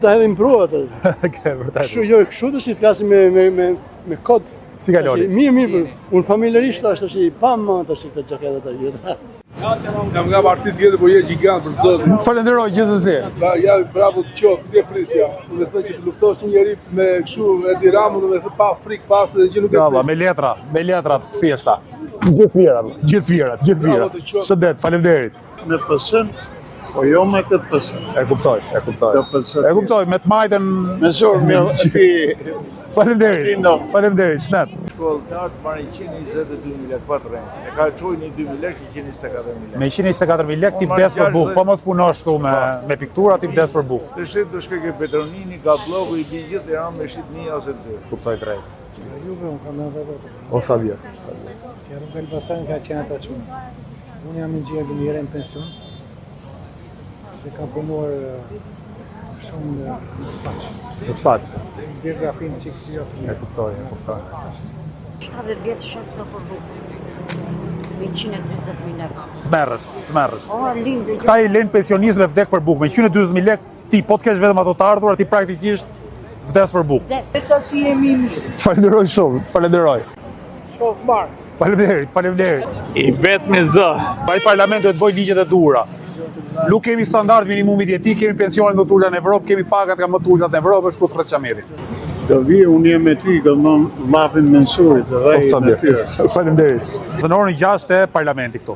Ta hedhim prua atë. Ke vërtet. Kështu jo, kështu të si të flasim me kod. Si kaloni? Mirë, unë familjarisht tash i pam tash këtë xhaketat aty. Kam nga artist tjetër, po je gjigant për zotin. Falenderoj gjithsesi. Ja, bravo të qoftë, ti prisja. Unë thënë që të luftosh një njeri me kështu Edi Ramën, do të thë pa frikë pas dhe gjë nuk e Bravo, me letra të thjeshta. Gjithë firat. Shëndet, faleminderit. Me pësën, po jo me këtë pësën. E kuptoj. E kuptoj, me të majtën. Me zorë, me Faleminderit, shnet. Shkollëtarët marrin 122.000 lekë pa të rënë. E ka çojnë 2.000 lekë, 124.000 lekë. Me 124.000 lekë ti vdes për bukë, po mos punosh këtu me piktura, ti vdes për bukë. Të shit do shkoj ke Petronini, ka bloku i di gjithë Tiranë me shit 1 ose 2. Kuptoj drejt. Juve unë kam në vetë. O sa vjet. Ja rrugë Elbasan ka qenë ata çunë. Unë jam inxhinier bimire në pension. Dhe kam punuar shumë në spaq. Biografinë çik si jo të E kuptoj. 70 vjetë shes në përbukë. 120.000 lekë. Të merresh. O, lindë. Këta i lënë pensionistëve vdek për bukë. Me 140.000 lekë ti po të kesh vetëm ato të ardhurat, ti praktikisht vdes për bukë. Këta si jemi mirë. Falenderoj shumë, falenderoj. Qoftë marë. Faleminderit. I vetë me zë. Ai parlamenti do të bëjë ligjet e duhura. Nuk kemi standard minimumit jetik, kemi pensionin më të ulta në Evropë, kemi pagat nga më të ultat në Evropë, është Kuthret Çameti. Do vi, unë jem me ty, do më lapin mensurit dhe Faleminderit. Në orën 6 te parlamenti këtu.